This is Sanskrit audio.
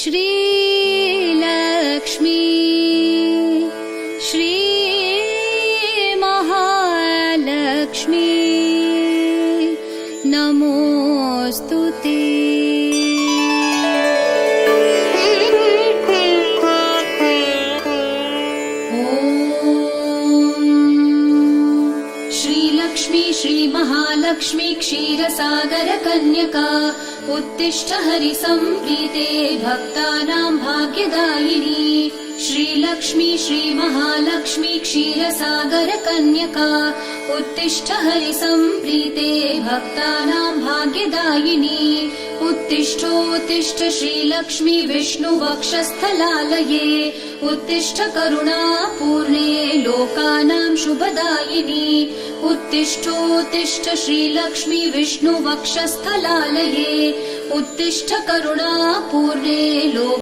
श्रीलक्ष्मी श्री महालक्ष्मी नमोऽस्तु ते। श्रीलक्ष्मी श्रीमहालक्ष्मी क्षीरसागर कन्यका उत्तिष्ठ हरिसंप्रीते भक्तानां भाग्यदायिनी। श्रीलक्ष्मी श्रीमहालक्ष्मी क्षीरसागर कन्यका उत्तिष्ठ हरिसंप्रीते भक्तानां भाग्यदायिनी। उत्तिष्ठोत्तिष्ठ श्रीलक्ष्मी विष्णुवक्षस्थलालये उत्तिष्ठ करुणापूर्णे लोकानां शुभदायिनी। उत्तिष्ठोत्तिष्ठ श्रीलक्ष्मी विष्णुवक्षस्थलालये उत्तिष्ठ करुणापूर्णे